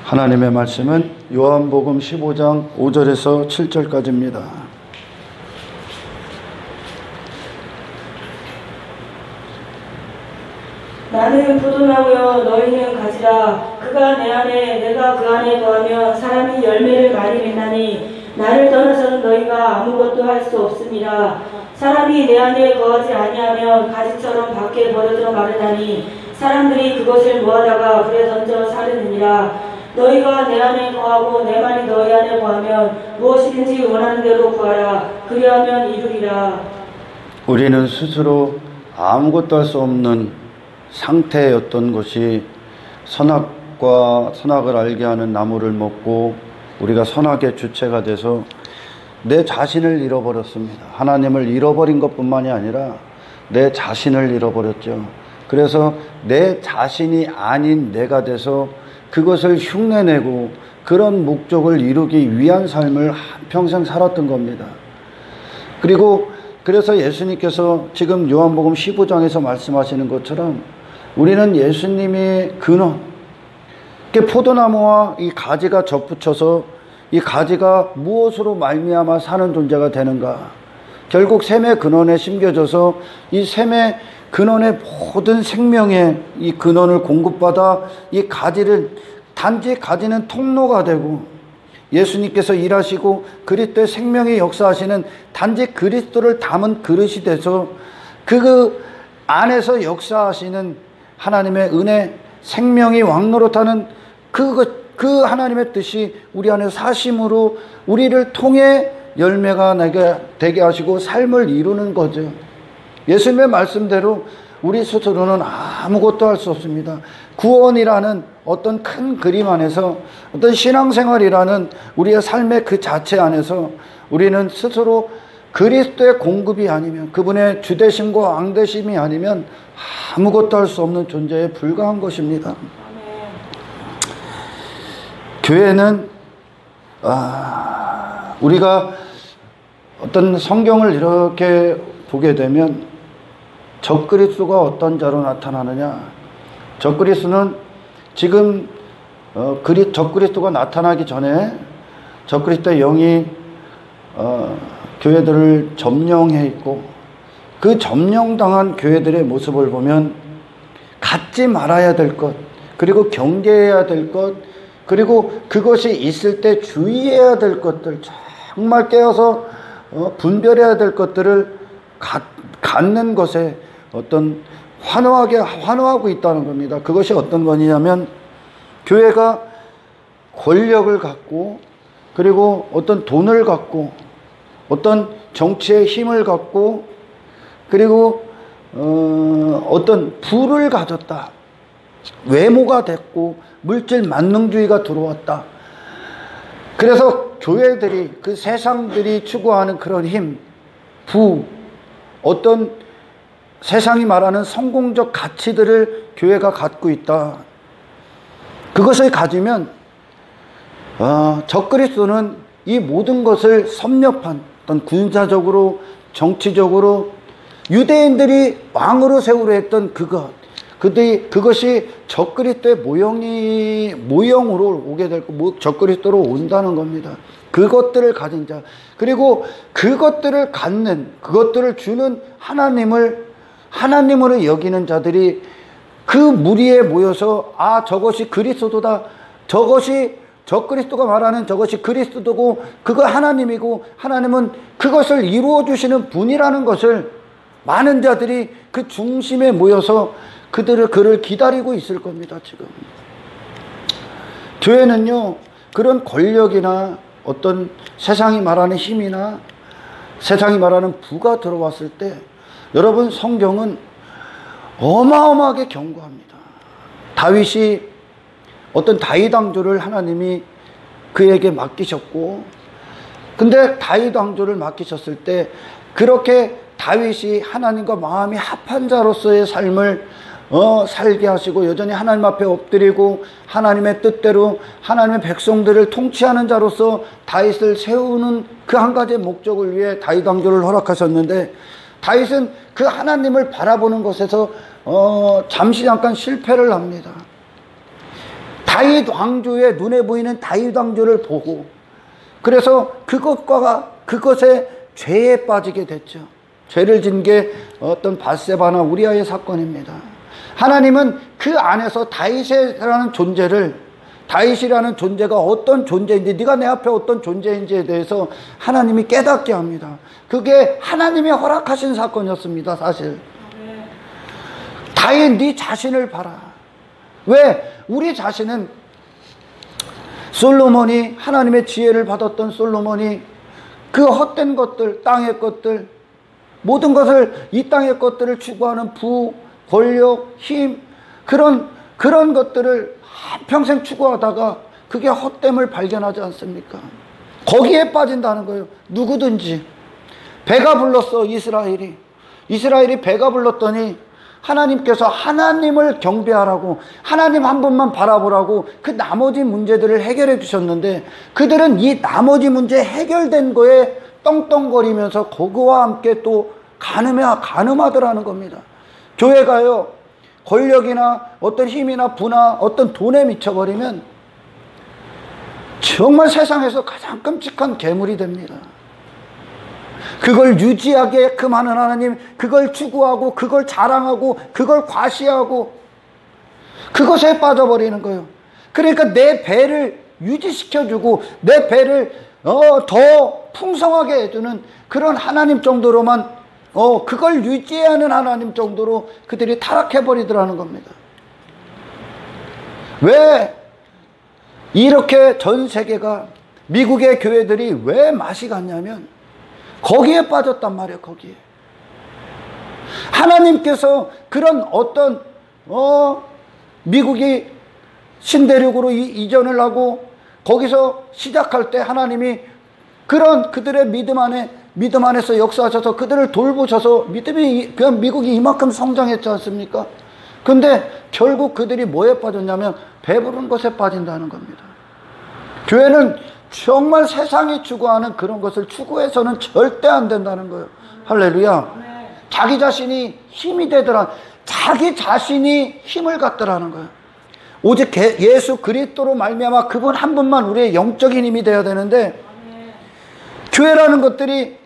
하나님의 말씀은 요한복음 15장 5절에서 7절까지입니다. 나는 포도나무여 너희는 가지라. 그가 내 안에 내가 그 안에 거하면 사람이 열매를 많이 맺나니 나를 떠나서는 너희가 아무것도 할 수 없음이라. 사람이 내 안에 거하지 아니하면 가지처럼 밖에 버려져 마르나니 사람들이 그것을 모아다가 불에 던져 사르느니라. 너희가 내 안에 거하고 내 말이 너희 안에 거하면 무엇이든지 원하는 대로 구하라. 그리하면 이루리라. 우리는 스스로 아무것도 할 수 없는 상태였던 것이 선악과 선악을 알게 하는 나무를 먹고 우리가 선악의 주체가 돼서 내 자신을 잃어버렸습니다. 하나님을 잃어버린 것뿐만이 아니라 내 자신을 잃어버렸죠. 그래서 내 자신이 아닌 내가 돼서 그것을 흉내내고 그런 목적을 이루기 위한 삶을 한평생 살았던 겁니다. 그래서 예수님께서 지금 요한복음 15장에서 말씀하시는 것처럼 우리는 예수님의 근원, 포도나무와 이 가지가 접붙여서 이 가지가 무엇으로 말미암아 사는 존재가 되는가? 결국 샘의 근원에 심겨져서 이 샘의 근원의 모든 생명의 이 근원을 공급받아 이 가지를 단지 가지는 통로가 되고 예수님께서 일하시고 그리스도의 생명의 역사하시는 단지 그리스도를 담은 그릇이 돼서 그 안에서 역사하시는 하나님의 은혜, 생명이 왕노릇하는 그 하나님의 뜻이 우리 안에 사심으로 우리를 통해 열매가 되게 하시고 삶을 이루는 거죠. 예수님의 말씀대로 우리 스스로는 아무것도 할 수 없습니다. 구원이라는 어떤 큰 그림 안에서 어떤 신앙생활이라는 우리의 삶의 그 자체 안에서 우리는 스스로 그리스도의 공급이 아니면 그분의 주되심과 왕되심이 아니면 아무것도 할 수 없는 존재에 불과한 것입니다. 교회는 우리가 어떤 성경을 이렇게 보게 되면 적그리스도가 어떤 자로 나타나느냐? 적그리스도는 지금 적그리스도가 나타나기 전에 적그리스도의 영이 교회들을 점령해 있고 그 점령당한 교회들의 모습을 보면 갖지 말아야 될 것, 그리고 경계해야 될 것, 그리고 그것이 있을 때 주의해야 될 것들, 정말 깨어서 분별해야 될 것들을 갖는 것에 어떤 환호하고 있다는 겁니다. 그것이 어떤 거냐면 교회가 권력을 갖고 그리고 어떤 돈을 갖고 어떤 정치의 힘을 갖고 그리고 어떤 부를 가졌다. 외모가 됐고 물질 만능주의가 들어왔다. 그래서 교회들이 그 세상들이 추구하는 그런 힘, 부, 어떤 세상이 말하는 성공적 가치들을 교회가 갖고 있다. 그것을 가지면 적그리스도는 이 모든 것을 섭렵한 어떤 군사적으로 정치적으로 유대인들이 왕으로 세우려 했던 그것이 적그리스도의 모형으로 오게 될 거, 적그리스도로 온다는 겁니다. 그것들을 가진 자, 그리고 그것들을 갖는, 그것들을 주는 하나님으로 여기는 자들이 그 무리에 모여서 저것이 그리스도다. 저것이 적그리스도가 말하는 저것이 그리스도고 그거 하나님이고 하나님은 그것을 이루어 주시는 분이라는 것을 많은 자들이 그 중심에 모여서 그를 기다리고 있을 겁니다. 지금 교회는요, 그런 권력이나 어떤 세상이 말하는 힘이나 세상이 말하는 부가 들어왔을 때 여러분, 성경은 어마어마하게 경고합니다. 다윗이 어떤 다윗 왕조를 하나님이 그에게 맡기셨고, 근데 다윗 왕조를 맡기셨을 때 그렇게 다윗이 하나님과 마음이 합한 자로서의 삶을 살게 하시고 여전히 하나님 앞에 엎드리고 하나님의 뜻대로 하나님의 백성들을 통치하는 자로서 다윗을 세우는 그 한 가지의 목적을 위해 다윗 왕조를 허락하셨는데, 다윗은 그 하나님을 바라보는 것에서 잠시 잠깐 실패를 합니다. 다윗 왕조의 눈에 보이는 다윗 왕조를 보고 그래서 그것에 죄에 빠지게 됐죠. 죄를 진 게 어떤 밧세바나 우리아의 사건입니다. 하나님은 그 안에서 다윗이라는 존재가 어떤 존재인지, 네가 내 앞에 어떤 존재인지에 대해서 하나님이 깨닫게 합니다. 그게 하나님이 허락하신 사건이었습니다. 사실 다윗, 네 자신을 봐라. 왜? 우리 자신은 솔로몬이, 하나님의 지혜를 받았던 솔로몬이 그 헛된 것들, 땅의 것들, 모든 것을, 이 땅의 것들을 추구하는 부, 권력, 힘, 그런 것들을 평생 추구하다가 그게 헛됨을 발견하지 않습니까? 거기에 빠진다는 거예요. 누구든지. 배가 불렀어. 이스라엘이 배가 불렀더니 하나님께서 하나님을 경배하라고, 하나님 한 분만 바라보라고 그 나머지 문제들을 해결해 주셨는데, 그들은 이 나머지 문제 해결된 거에 떵떵거리면서 그거와 함께 또 가늠하더라는 겁니다. 교회가요, 권력이나 어떤 힘이나 부나 어떤 돈에 미쳐버리면 정말 세상에서 가장 끔찍한 괴물이 됩니다. 그걸 유지하게끔 하는 하나님, 그걸 추구하고 그걸 자랑하고 그걸 과시하고 그것에 빠져버리는 거예요. 그러니까 내 배를 유지시켜주고 내 배를 더 풍성하게 해주는 그런 하나님 정도로만, 그걸 유지해야 하는 하나님 정도로 그들이 타락해버리더라는 겁니다. 왜 이렇게 전 세계가, 미국의 교회들이 왜 맛이 갔냐면 거기에 빠졌단 말이에요. 거기에 하나님께서 그런 어떤 미국이 신대륙으로 이전을 하고 거기서 시작할 때 하나님이 그런 그들의 믿음 안에서 역사하셔서 그들을 돌보셔서 그냥 미국이 이만큼 성장했지 않습니까? 근데 결국 그들이 뭐에 빠졌냐면 배부른 것에 빠진다는 겁니다. 교회는 정말 세상이 추구하는 그런 것을 추구해서는 절대 안 된다는 거예요. 할렐루야. 자기 자신이 힘이 되더라. 자기 자신이 힘을 갖더라는 거예요. 오직 예수 그리스도로 말미암아 그분 한 분만 우리의 영적인 힘이 되어야 되는데, 교회라는 것들이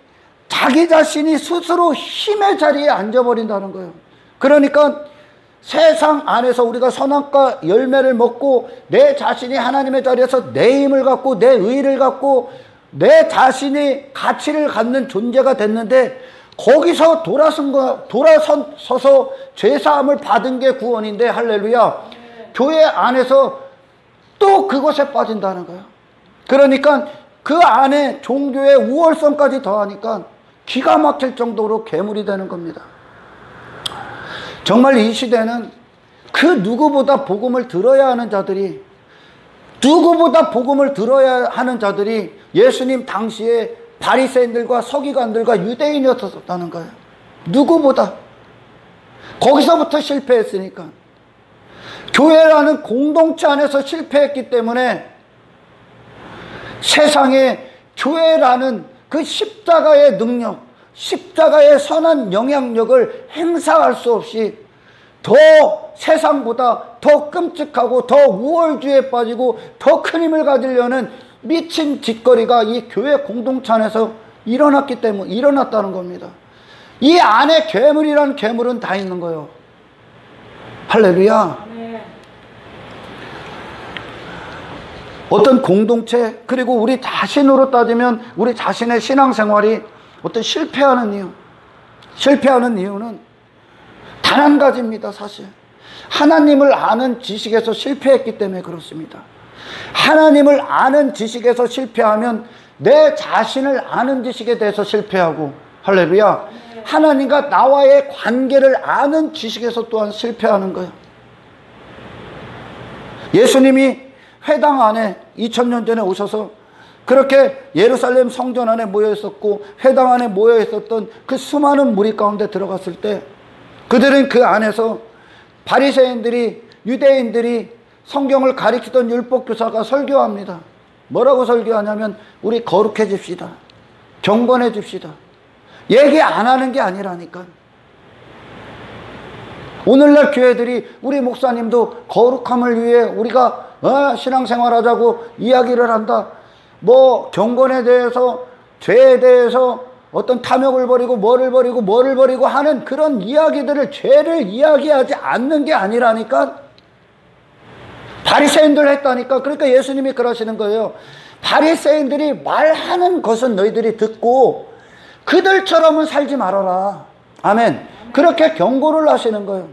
자기 자신이 스스로 힘의 자리에 앉아버린다는 거예요. 그러니까 세상 안에서 우리가 선악과 열매를 먹고 내 자신이 하나님의 자리에서 내 힘을 갖고 내 의의를 갖고 내 자신이 가치를 갖는 존재가 됐는데, 거기서 돌아서서 죄사함을 받은 게 구원인데, 할렐루야. 교회 안에서 또 그것에 빠진다는 거예요. 그러니까 그 안에 종교의 우월성까지 더하니까 기가 막힐 정도로 괴물이 되는 겁니다. 정말 이 시대는 그 누구보다 복음을 들어야 하는 자들이 예수님 당시에 바리새인들과 서기관들과 유대인이었었다는 거예요. 누구보다. 거기서부터 실패했으니까. 교회라는 공동체 안에서 실패했기 때문에 세상에 교회라는 그 십자가의 능력, 십자가의 선한 영향력을 행사할 수 없이 더 세상보다 더 끔찍하고 더 우월주의에 빠지고 더 큰 힘을 가지려는 미친 짓거리가 이 교회 공동체 안에서 일어났다는 겁니다. 이 안에 괴물이라는 괴물은 다 있는 거예요. 할렐루야. 어떤 공동체, 그리고 우리 자신으로 따지면 우리 자신의 신앙생활이 어떤 실패하는 이유는 단 한 가지입니다. 사실 하나님을 아는 지식에서 실패했기 때문에 그렇습니다. 하나님을 아는 지식에서 실패하면 내 자신을 아는 지식에 대해서 실패하고, 할렐루야, 하나님과 나와의 관계를 아는 지식에서 또한 실패하는 거예요. 예수님이 회당 안에 2000년 전에 오셔서 그렇게 예루살렘 성전 안에 모여 있었고 회당 안에 모여 있었던 그 수많은 무리 가운데 들어갔을 때 그들은 그 안에서 바리새인들이, 유대인들이 성경을 가리키던 율법교사가 설교합니다. 뭐라고 설교하냐면 우리 거룩해집시다, 경건해집시다. 얘기 안 하는 게 아니라니까. 오늘날 교회들이, 우리 목사님도 거룩함을 위해 우리가 신앙생활하자고 이야기를 한다. 뭐 경건에 대해서, 죄에 대해서, 어떤 탐욕을 버리고 뭐를 버리고 하는 그런 이야기들을, 죄를 이야기하지 않는 게 아니라니까. 바리새인들 했다니까. 그러니까 예수님이 그러시는 거예요. 바리새인들이 말하는 것은 너희들이 듣고 그들처럼은 살지 말아라. 아멘. 그렇게 경고를 하시는 거예요.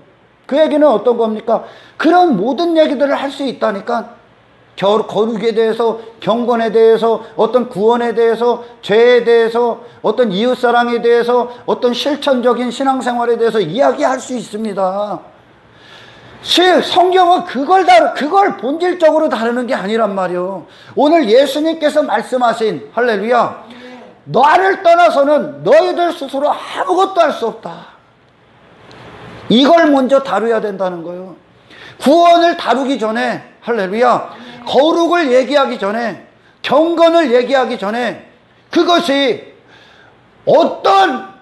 그 얘기는 어떤 겁니까? 그런 모든 얘기들을 할 수 있다니까. 거룩에 대해서, 경건에 대해서, 어떤 구원에 대해서, 죄에 대해서, 어떤 이웃사랑에 대해서, 어떤 실천적인 신앙생활에 대해서 이야기할 수 있습니다. 성경은 그걸 본질적으로 다루는 게 아니란 말이요. 오늘 예수님께서 말씀하신, 할렐루야, 나를 떠나서는 너희들 스스로 아무것도 할 수 없다. 이걸 먼저 다루어야 된다는 거예요. 구원을 다루기 전에, 할렐루야, 거룩을 얘기하기 전에, 경건을 얘기하기 전에, 그것이 어떤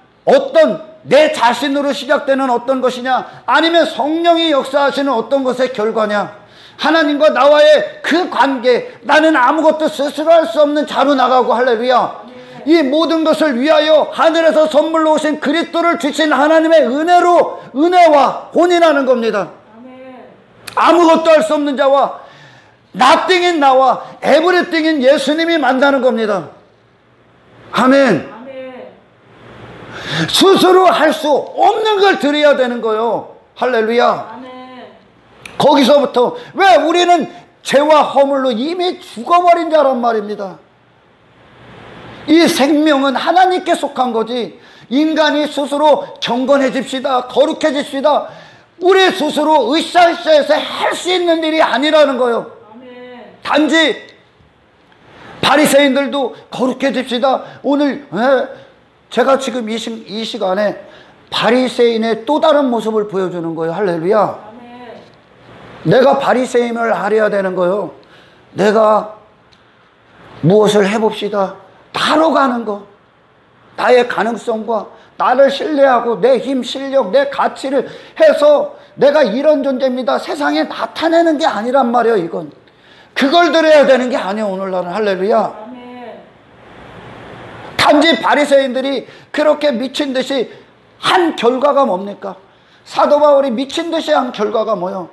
내 자신으로 시작되는 어떤 것이냐, 아니면 성령이 역사하시는 어떤 것의 결과냐, 하나님과 나와의 그 관계, 나는 아무것도 스스로 할 수 없는 자로 나가고, 할렐루야, 이 모든 것을 위하여 하늘에서 선물로 오신 그리스도를 주신 하나님의 은혜와 혼인하는 겁니다. 아무것도 할 수 없는 자와 nothing인 나와 everything인 예수님이 만나는 겁니다. 아멘. 스스로 할 수 없는 걸 드려야 되는 거예요. 할렐루야. 아멘. 거기서부터, 왜 우리는 죄와 허물로 이미 죽어버린 자란 말입니다. 이 생명은 하나님께 속한 거지, 인간이 스스로 경건해집시다, 거룩해집시다, 우리 스스로 으쌰으쌰해서 할 수 있는 일이 아니라는 거예요. 아멘. 단지 바리새인들도 거룩해집시다. 오늘 제가 지금 이 시간에 바리새인의 또 다른 모습을 보여주는 거예요. 할렐루야. 아멘. 내가 바리새인을 하려야 되는 거예요. 내가 무엇을 해봅시다. 나로 가는 거, 나의 가능성과 나를 신뢰하고 내 힘, 실력, 내 가치를 해서 내가 이런 존재입니다, 세상에 나타내는 게 아니란 말이에요. 이건 그걸 들어야 되는 게 아니에요. 오늘날은. 할렐루야. 아멘. 단지 바리새인들이 그렇게 미친 듯이 한 결과가 뭡니까? 사도 바울이 미친 듯이 한 결과가 뭐예요?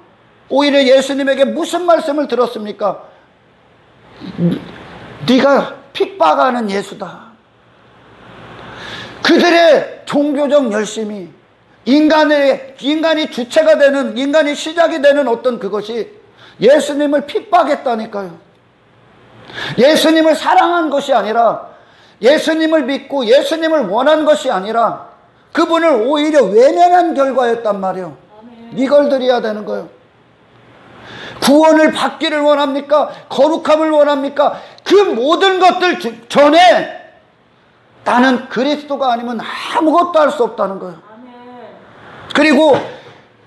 오히려 예수님에게 무슨 말씀을 들었습니까? 네가 핍박하는 예수다. 그들의 종교적 열심이, 인간이 주체가 되는, 인간이 시작이 되는 어떤 그것이 예수님을 핍박했다니까요. 예수님을 사랑한 것이 아니라, 예수님을 믿고 예수님을 원한 것이 아니라 그분을 오히려 외면한 결과였단 말이에요. 이걸 드려야 되는 거예요. 구원을 받기를 원합니까? 거룩함을 원합니까? 그 모든 것들 전에 나는 그리스도가 아니면 아무것도 할 수 없다는 거예요. 그리고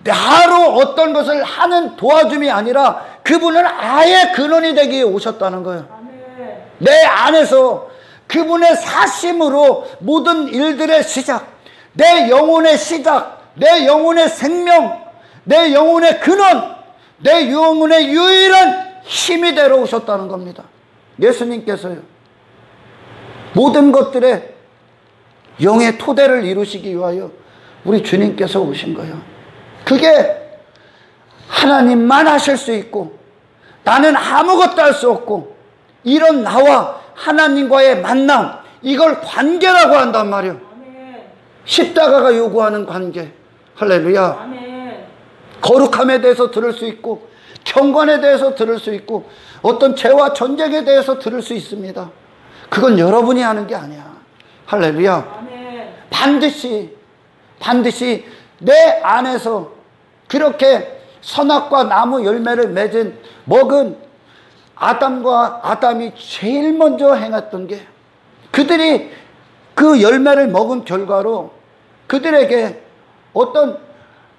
나로 어떤 것을 하는 도와줌이 아니라 그분은 아예 근원이 되기 위해 오셨다는 거예요. 내 안에서 그분의 사심으로 모든 일들의 시작, 내 영혼의 시작, 내 영혼의 생명, 내 영혼의 근원, 내 영혼의 유일한 힘이 되러 오셨다는 겁니다. 예수님께서요, 모든 것들의 영의 토대를 이루시기 위하여 우리 주님께서 오신 거예요. 그게 하나님만 하실 수 있고 나는 아무것도 할 수 없고, 이런 나와 하나님과의 만남, 이걸 관계라고 한단 말이에요. 십자가가 요구하는 관계. 할렐루야. 아멘. 거룩함에 대해서 들을 수 있고, 경건에 대해서 들을 수 있고, 어떤 죄와 전쟁에 대해서 들을 수 있습니다. 그건 여러분이 하는 게 아니야. 할렐루야. 아멘. 반드시 내 안에서 그렇게 선악과 나무 열매를 먹은 아담이 제일 먼저 행했던 게, 그들이 그 열매를 먹은 결과로 그들에게 어떤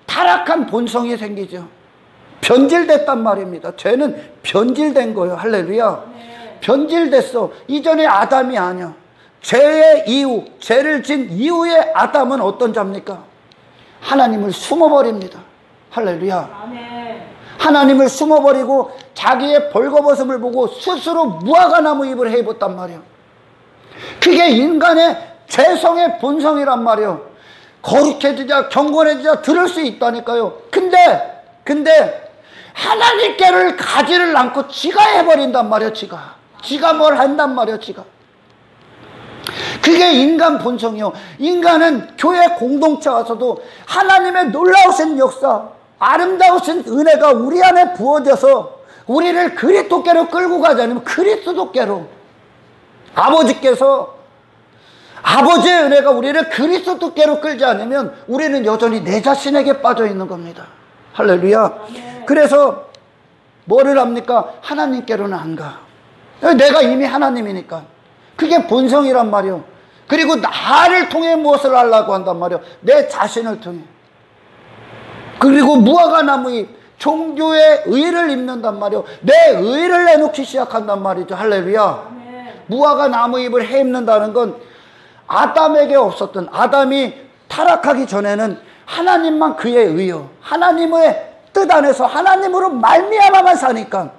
타락한 본성이 생기죠. 변질됐단 말입니다. 죄는 변질된 거예요. 할렐루야. 네. 변질됐어. 이전에 아담이 아니야. 죄의 이후, 죄를 진 이후의 아담은 어떤 자입니까? 하나님을 숨어버립니다. 할렐루야. 아멘. 하나님을 숨어버리고 자기의 벌거벗음을 보고 스스로 무화과나무 잎을 해 입었단 말이에요. 그게 인간의 죄성의 본성이란 말이에요. 거룩해지자 경건해지자 들을 수 있다니까요. 근데 하나님께를 가지를 않고 지가 해버린단 말이에요. 지가 뭘 한단 말이에요. 그게 인간 본성이요. 인간은 교회 공동체 와서도 하나님의 놀라우신 역사, 아름다우신 은혜가 우리 안에 부어져서 우리를 그리스도께로 끌고 가지 않으면, 그리스도께로, 아버지께서 아버지의 은혜가 우리를 그리스도께로 끌지 않으면 우리는 여전히 내 자신에게 빠져 있는 겁니다. 할렐루야. 그래서 뭐를 합니까? 하나님께로는 안 가. 내가 이미 하나님이니까. 그게 본성이란 말이요. 그리고 나를 통해 무엇을 하려고 한단 말이요. 내 자신을 통해. 그리고 무화과나무 잎, 종교의 의를 입는단 말이요. 내 의를 내놓기 시작한단 말이죠. 할렐루야. 무화과나무 잎을 해 입는다는 건 아담에게 없었던, 아담이 타락하기 전에는 하나님만 그의 의요, 하나님의 뜻 안에서 하나님으로 말미암아만 사니까,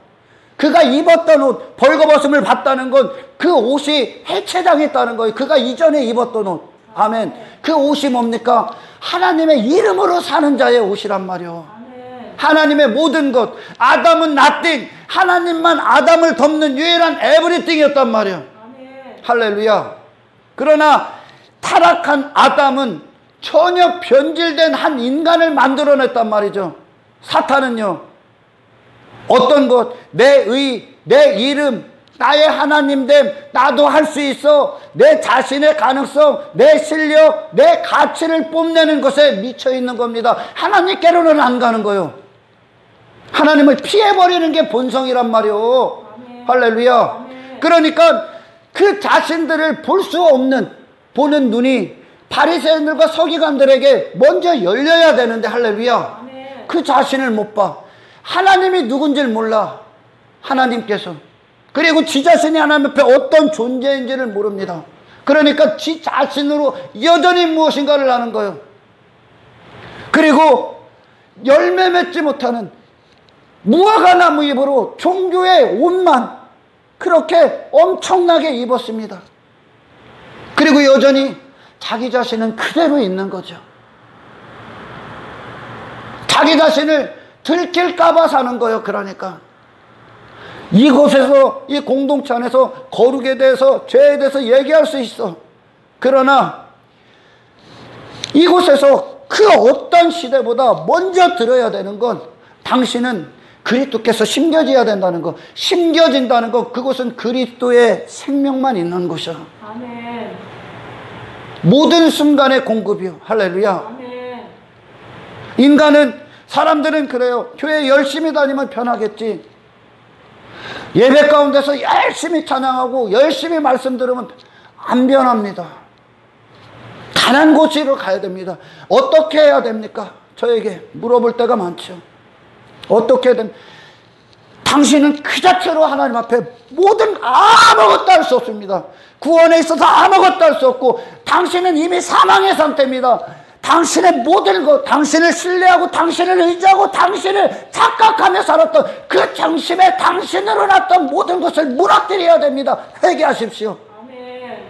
그가 입었던 옷, 벌거벗음을 봤다는 건 그 옷이 해체당했다는 거예요. 그가 이전에 입었던 옷. 아멘. 그 옷이 뭡니까? 하나님의 이름으로 사는 자의 옷이란 말이요. 하나님의 모든 것. 아담은 nothing. 하나님만 아담을 덮는 유일한 에브리띵이었단 말이에요. 할렐루야. 그러나 타락한 아담은 전혀 변질된 한 인간을 만들어냈단 말이죠. 사탄은요, 어떤 것, 내 의, 내 이름, 나의 하나님됨, 나도 할 수 있어, 내 자신의 가능성, 내 실력, 내 가치를 뽐내는 것에 미쳐있는 겁니다. 하나님께로는 안 가는 거요. 하나님을 피해버리는 게 본성이란 말이요. 할렐루야. 그러니까 그 자신들을 볼 수 없는, 보는 눈이 바리새인들과 서기관들에게 먼저 열려야 되는데, 할렐루야. 그 자신을 못 봐. 하나님이 누군지를 몰라. 하나님께서. 그리고 지 자신이 하나님 앞에 어떤 존재인지를 모릅니다. 그러니까 지 자신으로 여전히 무엇인가를 하는 거예요. 그리고 열매 맺지 못하는 무화과나무 잎으로 종교의 옷만 그렇게 엄청나게 입었습니다. 그리고 여전히 자기 자신은 그대로 있는 거죠. 자기 자신을 들킬까봐 사는 거예요. 그러니까 이곳에서, 이 공동체 안에서 거룩에 대해서, 죄에 대해서 얘기할 수 있어. 그러나 이곳에서 그 어떤 시대보다 먼저 들어야 되는 건, 당신은 그리스도께서 심겨져야 된다는 거. 심겨진다는 거, 그곳은 그리스도의 생명만 있는 곳이야. 아멘. 모든 순간의 공급이요. 할렐루야. 아멘. 인간은, 사람들은 그래요. 교회 열심히 다니면 편하겠지. 예배 가운데서 열심히 찬양하고 열심히 말씀 들으면 안 변합니다. 단한 곳으로 가야 됩니다. 어떻게 해야 됩니까? 저에게 물어볼 때가 많죠. 어떻게 해야 됩니까? 당신은 그 자체로 하나님 앞에 모든, 아무것도 할 수 없습니다. 구원에 있어서 아무것도 할 수 없고, 당신은 이미 사망의 상태입니다. 당신의 모든 것, 당신을 신뢰하고 당신을 의지하고 당신을 착각하며 살았던 그 정심에 당신으로 났던 모든 것을 무너뜨려야 됩니다. 회개하십시오. 아멘.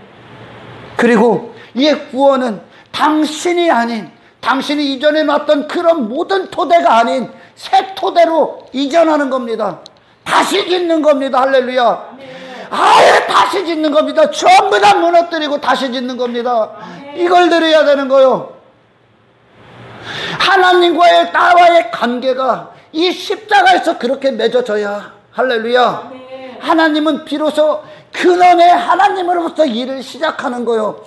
그리고 이 구원은 당신이 아닌, 당신이 이전에 놨던 그런 모든 토대가 아닌 새 토대로 이전하는 겁니다. 다시 짓는 겁니다. 할렐루야. 아멘. 아예 다시 짓는 겁니다. 전부 다 무너뜨리고 다시 짓는 겁니다. 아멘. 이걸 들어야 되는 거요. 하나님과의 나와의 관계가 이 십자가에서 그렇게 맺어져야, 할렐루야. 하나님은 비로소 근원의 하나님으로부터 일을 시작하는 거요.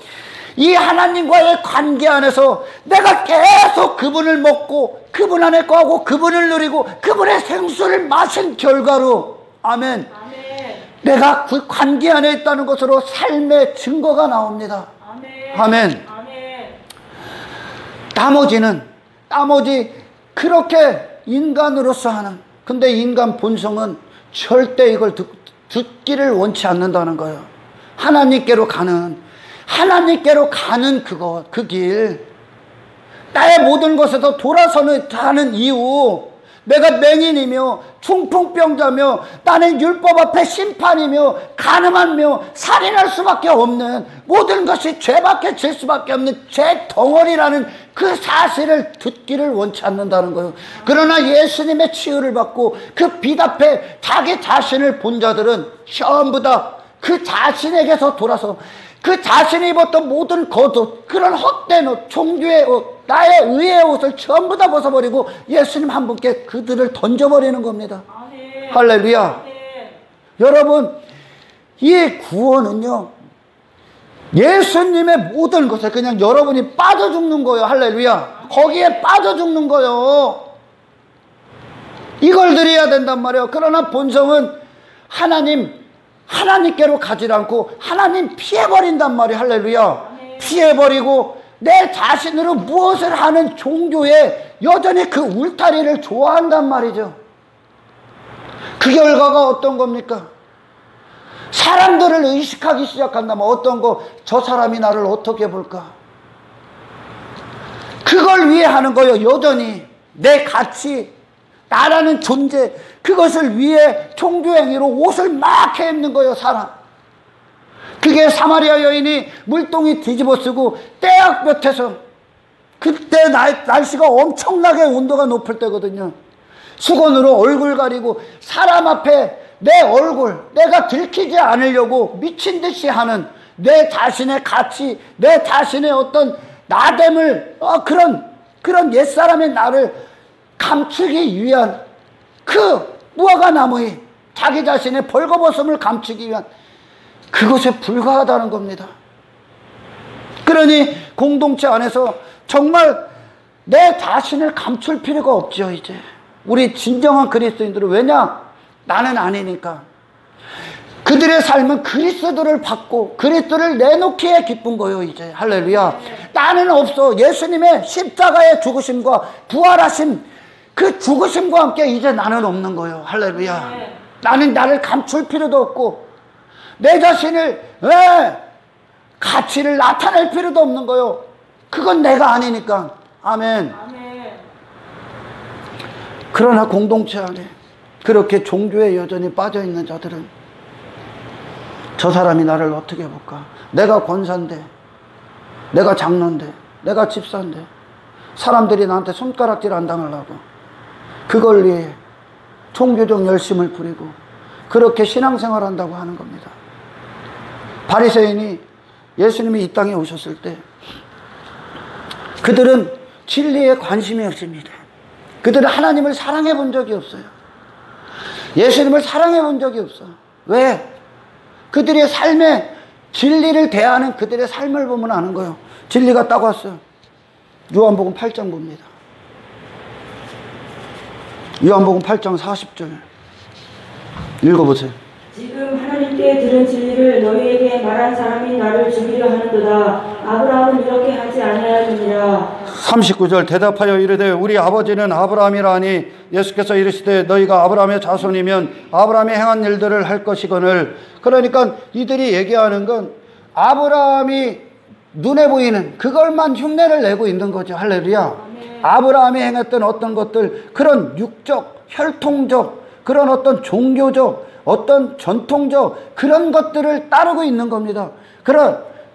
이 하나님과의 관계 안에서 내가 계속 그분을 먹고 그분 안에 거하고 그분을 누리고 그분의 생수를 마신 결과로, 아멘, 내가 그 관계 안에 있다는 것으로 삶의 증거가 나옵니다. 아멘. 나머지 그렇게 인간으로서 하는, 근데 인간 본성은 절대 이걸 듣기를 원치 않는다는 거예요. 하나님께로 가는 그 길, 나의 모든 것에서 돌아서는 하는 이유, 내가 맹인이며 중풍병자며 나는 율법 앞에 심판이며 가늠하며 살인할 수밖에 없는 모든 것이 죄밖에 질 수밖에 없는 죄 덩어리라는 그 사실을 듣기를 원치 않는다는 거예요. 그러나 예수님의 치유를 받고 그 빛 앞에 자기 자신을 본 자들은 전부 다 그 자신에게서 돌아서 그 자신이 입었던 모든 겉옷, 그런 헛된 옷, 종교의 옷, 나의 의의 옷을 전부 다 벗어버리고 예수님 한 분께 그들을 던져버리는 겁니다. 아멘. 할렐루야. 아멘. 여러분, 이 구원은요, 예수님의 모든 것에 그냥 여러분이 빠져 죽는 거예요. 할렐루야. 거기에 빠져 죽는 거예요. 이걸 드려야 된단 말이에요. 그러나 본성은 하나님께로 가지 않고 하나님 피해버린단 말이에요. 할렐루야. 피해버리고 내 자신으로 무엇을 하는 종교에 여전히 그 울타리를 좋아한단 말이죠. 그 결과가 어떤 겁니까? 사람들을 의식하기 시작한다면 어떤 거, 저 사람이 나를 어떻게 볼까? 그걸 위해 하는 거예요. 여전히 내 가치, 나라는 존재, 그것을 위해 종교행위로 옷을 막 해입는 거예요. 사람. 그게 사마리아 여인이 물동이 뒤집어 쓰고 떼약볕에서, 그때 날씨가 엄청나게 온도가 높을 때거든요. 수건으로 얼굴 가리고 사람 앞에 내 얼굴, 내가 들키지 않으려고 미친 듯이 하는 내 자신의 가치, 내 자신의 어떤 나됨을, 그런 옛사람의 나를 감추기 위한 그 무화과 나무에 자기 자신의 벌거벗음을 감추기 위한 그것에 불과하다는 겁니다. 그러니 공동체 안에서 정말 내 자신을 감출 필요가 없죠. 이제 우리 진정한 그리스도인들은, 왜냐? 나는 아니니까. 그들의 삶은 그리스도를 받고 그리스도를 내놓기에 기쁜 거예요. 이제 할렐루야. 나는 없어. 예수님의 십자가의 죽으심과 부활하심, 그 죽으심과 함께 이제 나는 없는 거예요. 할렐루야. 나는 나를 감출 필요도 없고 내 자신을 가치를 나타낼 필요도 없는 거예요. 그건 내가 아니니까. 아멘. 그러나 공동체 안에 그렇게 종교에 여전히 빠져있는 자들은, 저 사람이 나를 어떻게 볼까? 내가 권사인데, 내가 장로인데, 내가 집사인데 사람들이 나한테 손가락질 안 당하려고 그걸 위해 종교적 열심을 부리고 그렇게 신앙생활 한다고 하는 겁니다. 바리새인이 예수님이 이 땅에 오셨을 때 그들은 진리에 관심이 없습니다. 그들은 하나님을 사랑해 본 적이 없어요. 예수님을 사랑해 본 적이 없어. 왜? 그들의 삶에 진리를 대하는 그들의 삶을 보면 아는 거예요. 진리가 딱 왔어요. 요한복음 8장 봅니다. 요한복음 8장 40절 읽어보세요. 지금 하나님께 들은 진리를 너희에게 말한 사람이 나를 죽이려 하는도다. 아브라함은 이렇게 하지 아니하였느니라. 39절 대답하여 이르되 우리 아버지는 아브라함이라 하니 예수께서 이르시되 너희가 아브라함의 자손이면 아브라함이 행한 일들을 할 것이거늘. 그러니까 이들이 얘기하는 건 아브라함이 눈에 보이는 그걸만 흉내를 내고 있는 거죠. 할렐루야. 아브라함이 행했던 어떤 것들, 그런 육적, 혈통적, 그런 어떤 종교적, 어떤 전통적 그런 것들을 따르고 있는 겁니다.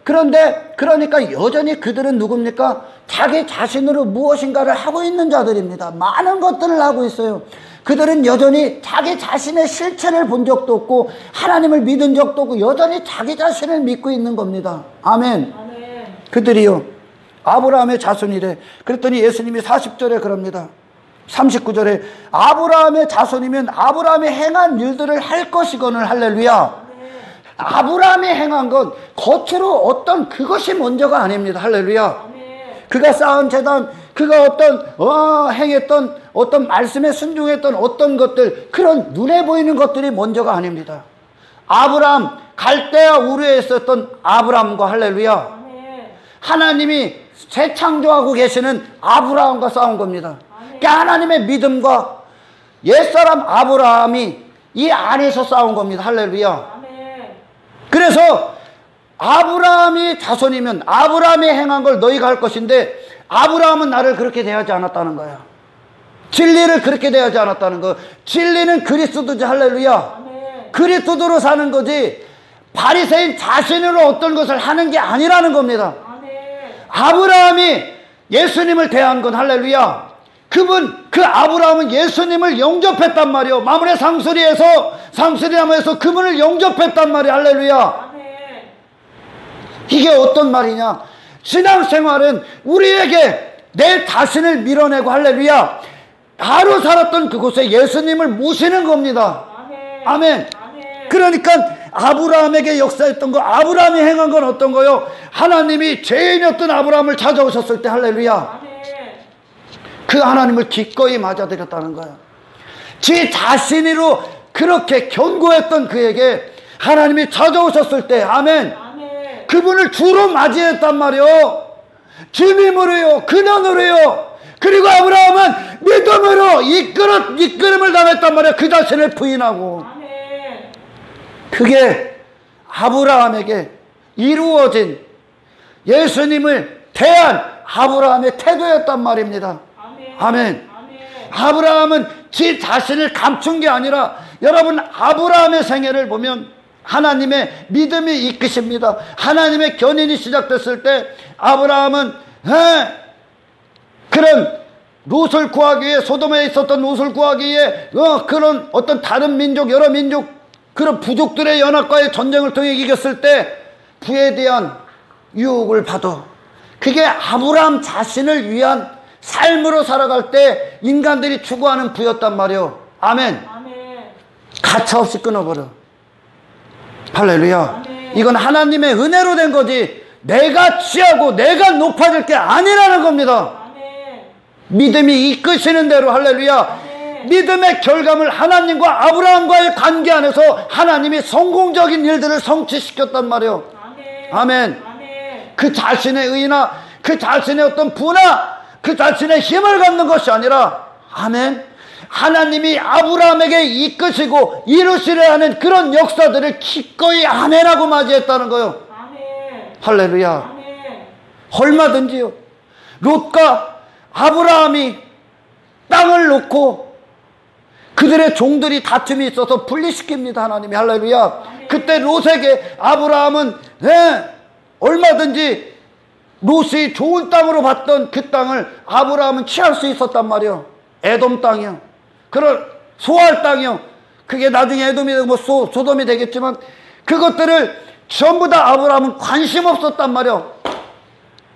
그런데 그러니까 여전히 그들은 누굽니까? 자기 자신으로 무엇인가를 하고 있는 자들입니다. 많은 것들을 하고 있어요. 그들은 여전히 자기 자신의 실체를 본 적도 없고 하나님을 믿은 적도 없고 여전히 자기 자신을 믿고 있는 겁니다. 아멘. 그들이요, 아브라함의 자손이래. 그랬더니 예수님이 40절에 그럽니다. 39절에 아브라함의 자손이면 아브라함이 행한 일들을 할 것이거늘. 할렐루야. 아브라함이 행한 건 겉으로 어떤 그것이 먼저가 아닙니다. 할렐루야. 그가 쌓은 제단, 그가 행했던 어떤 말씀에 순종했던 어떤 것들, 그런 눈에 보이는 것들이 먼저가 아닙니다. 아브라함, 갈대아 우르에 있었던 아브라함과, 할렐루야, 하나님이 재창조하고 계시는 아브라함과 싸운 겁니다. 그러니까 하나님의 믿음과 옛사람 아브라함이 이 안에서 싸운 겁니다. 할렐루야. 그래서 아브라함이 자손이면 아브라함이 행한 걸 너희가 할 것인데 아브라함은 나를 그렇게 대하지 않았다는 거야. 진리를 그렇게 대하지 않았다는 거. 진리는 그리스도지. 할렐루야. 아멘. 그리스도로 사는 거지 바리새인 자신으로 어떤 것을 하는 게 아니라는 겁니다. 아멘. 아브라함이 예수님을 대한 건 할렐루야. 그 아브라함은 예수님을 영접했단 말이요. 마므레 상수리나무에서 그분을 영접했단 말이야. 할렐루야. 아멘. 이게 어떤 말이냐? 신앙생활은 우리에게 내 자신을 밀어내고 할렐루야 바로 살았던 그곳에 예수님을 모시는 겁니다. 아멘. 아멘. 아멘. 그러니까 아브라함에게 역사했던 거, 아브라함이 행한 건 어떤 거요? 하나님이 죄인이었던 아브라함을 찾아오셨을 때 할렐루야 아멘. 그 하나님을 기꺼이 맞아들였다는 거야. 지 자신으로 그렇게 견고했던 그에게 하나님이 찾아오셨을 때 아멘 아멘. 그분을 주로 맞이했단 말이요. 주님으로요, 근원으로요. 그리고 아브라함은 믿음으로 이끌음을 당했단 말이야. 그 자신을 부인하고. 아멘. 그게 아브라함에게 이루어진 예수님을 대한 아브라함의 태도였단 말입니다. 아멘. 아멘. 아멘. 아브라함은 지 자신을 감춘 게 아니라 여러분 아브라함의 생애를 보면 하나님의 믿음이 이끄십니다. 하나님의 견인이 시작됐을 때 아브라함은 그런 롯을 구하기 위해 소돔에 있었던 롯을 구하기 위해 그런 어떤 다른 민족 여러 민족 그런 부족들의 연합과의 전쟁을 통해 이겼을 때 부에 대한 유혹을 받아 그게 아브라함 자신을 위한 삶으로 살아갈 때 인간들이 추구하는 부였단 말이요. 아멘. 아멘. 가차없이 끊어버려. 할렐루야. 아멘. 이건 하나님의 은혜로 된 거지 내가 취하고 내가 높아질 게 아니라는 겁니다. 아멘. 믿음이 이끄시는 대로 할렐루야. 아멘. 믿음의 결과물 하나님과 아브라함과의 관계 안에서 하나님이 성공적인 일들을 성취시켰단 말이에요. 아멘. 아멘. 아멘. 그 자신의 의나 그 자신의 어떤 부나 그 자신의 힘을 갖는 것이 아니라 아멘 하나님이 아브라함에게 이끄시고 이루시려 하는 그런 역사들을 기꺼이 아멘하고 맞이했다는 거예요. 아멘. 할렐루야. 아멘. 얼마든지요. 롯과 아브라함이 땅을 놓고 그들의 종들이 다툼이 있어서 분리시킵니다. 하나님이. 할렐루야. 그때 롯에게 아브라함은 얼마든지 롯이 좋은 땅으로 봤던 그 땅을 아브라함은 취할 수 있었단 말이요. 에돔 땅이요. 그런 소알 땅이요. 그게 나중에 에돔이 되고 뭐 소돔이 되겠지만 그것들을 전부 다 아브라함은 관심 없었단 말이요.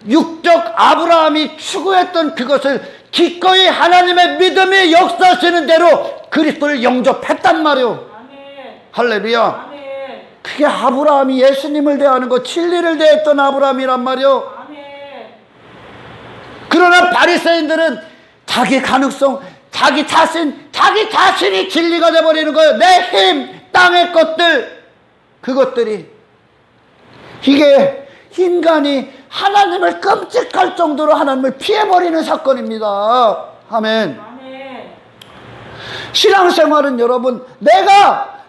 육적 아브라함이 추구했던 그것을 기꺼이 하나님의 믿음이 역사하시는 대로 그리스도를 영접했단 말이요. 아멘. 할렐루야. 아멘. 그게 아브라함이 예수님을 대하는 거 진리를 대했던 아브라함이란 말이요. 아멘. 그러나 바리새인들은 자기 가능성, 자기 자신이 진리가 돼버리는 거예요. 내 힘, 땅의 것들, 그것들이. 이게 인간이 하나님을 끔찍할 정도로 하나님을 피해버리는 사건입니다. 아멘. 아멘. 신앙생활은 여러분,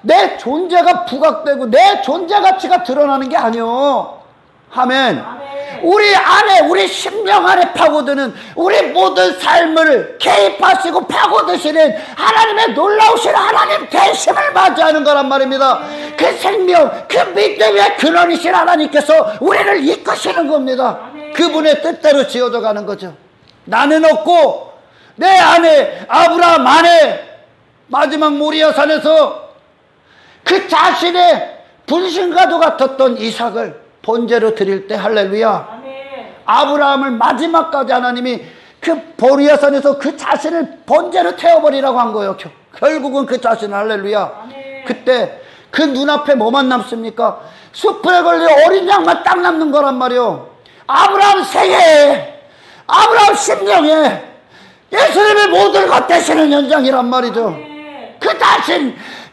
내 존재가 부각되고 내 존재 가치가 드러나는 게 아니요. 아멘. 아멘. 우리 안에, 우리 심령 안에 파고드는 우리 모든 삶을 개입하시고 파고드시는 하나님의 놀라우신 하나님 대심을 맞이하는 거란 말입니다. 그 생명, 그 믿음의 근원이신 하나님께서 우리를 이끄시는 겁니다. 그분의 뜻대로 지어져 가는 거죠. 나는 없고 내 안에 아브라함 안에 마지막 모리아 산에서 그 자신의 분신과도 같았던 이삭을 번제로 드릴 때 할렐루야. 아멘. 아브라함을 마지막까지 하나님이 그 모리아 산에서 그 자신을 번제로 태워버리라고 한 거예요. 결국은 그 자신을 할렐루야. 아멘. 그때 그 눈앞에 뭐만 남습니까? 숲에 걸린 어린 양만 딱 남는 거란 말이요. 아브라함 생애에, 아브라함 심령에 예수님의 모든 것 되시는 현장이란 말이죠. 아멘.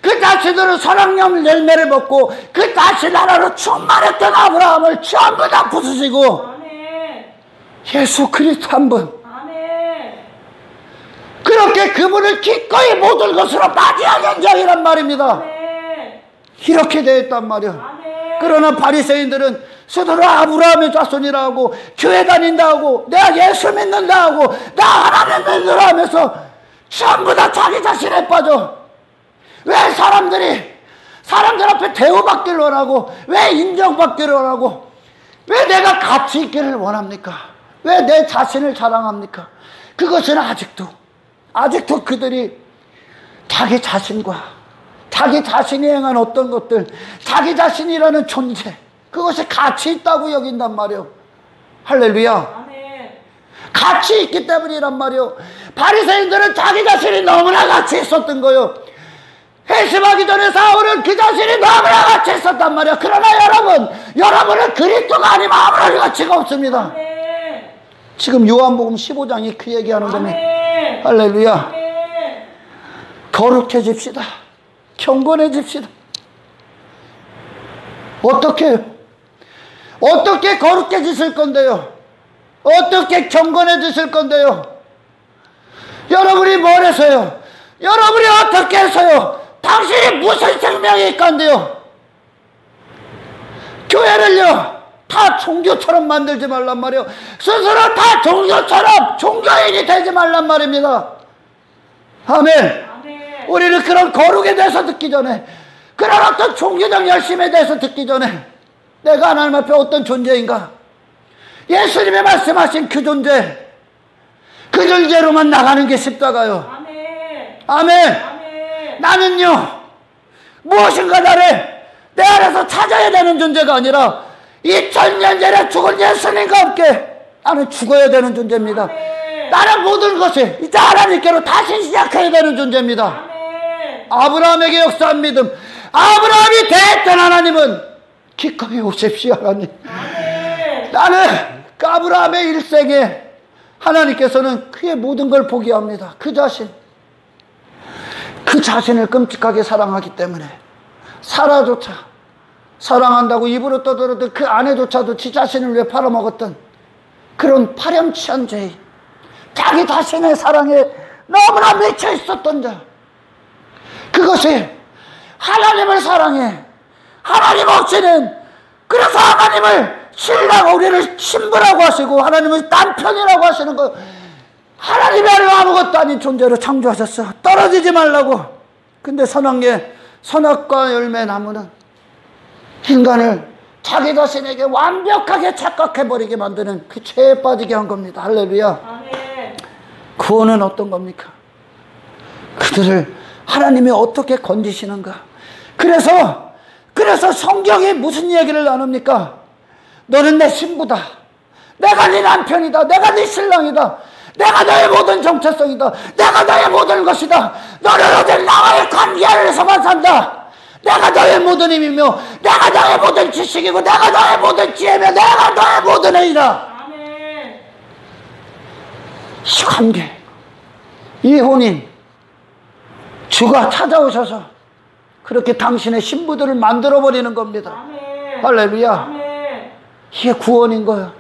그 자신으로 선악령 열매를 먹고 그 자신 하나로 충만했던 아브라함을 전부 다 부수시고 아멘. 예수 그리스도 한 분, 아멘. 그렇게 그분을 기꺼이 모든 것으로 맞이한 현장이란 말입니다. 아멘. 이렇게 되었단 말이야. 아멘. 그러나 바리새인들은 스스로 아브라함의 자손이라 하고 교회 다닌다 하고 내가 예수 믿는다 하고 나 하나님 믿는다 하면서 전부 다 자기 자신에 빠져. 왜 사람들 앞에 대우받기를 원하고, 왜 인정받기를 원하고, 왜 내가 가치 있기를 원합니까? 왜 내 자신을 자랑합니까? 그것은 아직도 그들이 자기 자신과 자기 자신이 행한 어떤 것들, 자기 자신이라는 존재, 그것이 가치 있다고 여긴단 말이요. 할렐루야. 아멘. 가치 있기 때문이란 말이요. 바리새인들은 자기 자신이 너무나 가치 있었던 거요. 회심하기 전에 사울은 그 자신이 너무나 가치 있었단 말이야. 그러나 여러분은 그리스도가 아니면 아무런 가치가 없습니다. 아멘. 지금 요한복음 15장이 그 얘기하는 겁니다. 아멘. 할렐루야. 아멘. 거룩해집시다. 경건해집시다. 어떻게 거룩해지실 건데요? 어떻게 경건해지실 건데요? 여러분이 뭘 해서요? 여러분이 어떻게 해서요? 당신이 무슨 생명이 있건데요? 교회를요, 다 종교처럼 만들지 말란 말이에요. 스스로 다 종교인이 되지 말란 말입니다. 아멘. 아멘. 우리는 그런 거룩에 대해서 듣기 전에, 그런 어떤 종교적 열심에 대해서 듣기 전에, 내가 하나님 앞에 어떤 존재인가? 예수님이 말씀하신 그 존재로만 나가는 게 십자가요. 아멘. 아멘. 아멘. 나는요, 무엇인가 내 안에서 찾아야 되는 존재가 아니라 2000년 전에 죽은 예수님과 함께 나는 죽어야 되는 존재입니다. 아멘. 나는 모든 것이 이제 하나님께로 다시 시작해야 되는 존재입니다. 아멘. 아브라함에게 역사한 믿음, 아브라함이 대했던 하나님은 기꺼이 오십시오. 하나님. 아멘. 나는 그 아브라함의 일생에 하나님께서는 그의 모든 걸 포기합니다. 그 자신을 끔찍하게 사랑하기 때문에 사라조차 사랑한다고 입으로 떠들었던 그 아내조차도 지 자신을 위해 팔아먹었던 그런 파렴치한 죄인, 자기 자신의 사랑에 너무나 미쳐 있었던 자, 그것이 하나님을 사랑해, 하나님 없이는, 그래서 하나님을 신랑, 우리를 신부라고 하시고 하나님을 남편이라고 하시는 거, 하나님이 아니면 아무것도 아닌 존재로 창조하셨어. 떨어지지 말라고. 근데 선악과 열매 나무는 인간을 자기 자신에게 완벽하게 착각해버리게 만드는 그 죄에 빠지게 한 겁니다. 할렐루야. 아멘. 구원은 어떤 겁니까? 그들을 하나님이 어떻게 건지시는가? 그래서 성경이 무슨 얘기를 나눕니까? 너는 내 신부다. 내가 네 남편이다. 내가 네 신랑이다. 내가 너의 모든 정체성이다. 내가 너의 모든 것이다. 너는 오직 나와의 관계 안에서만 산다. 내가 너의 모든 힘이며, 내가 너의 모든 지식이고, 내가 너의 모든 지혜며, 내가 너의 모든 의다. 아멘. 이 관계, 이 혼인, 주가 찾아오셔서 그렇게 당신의 신부들을 만들어버리는 겁니다. 아멘. 할렐루야. 아멘. 이게 구원인 거예요.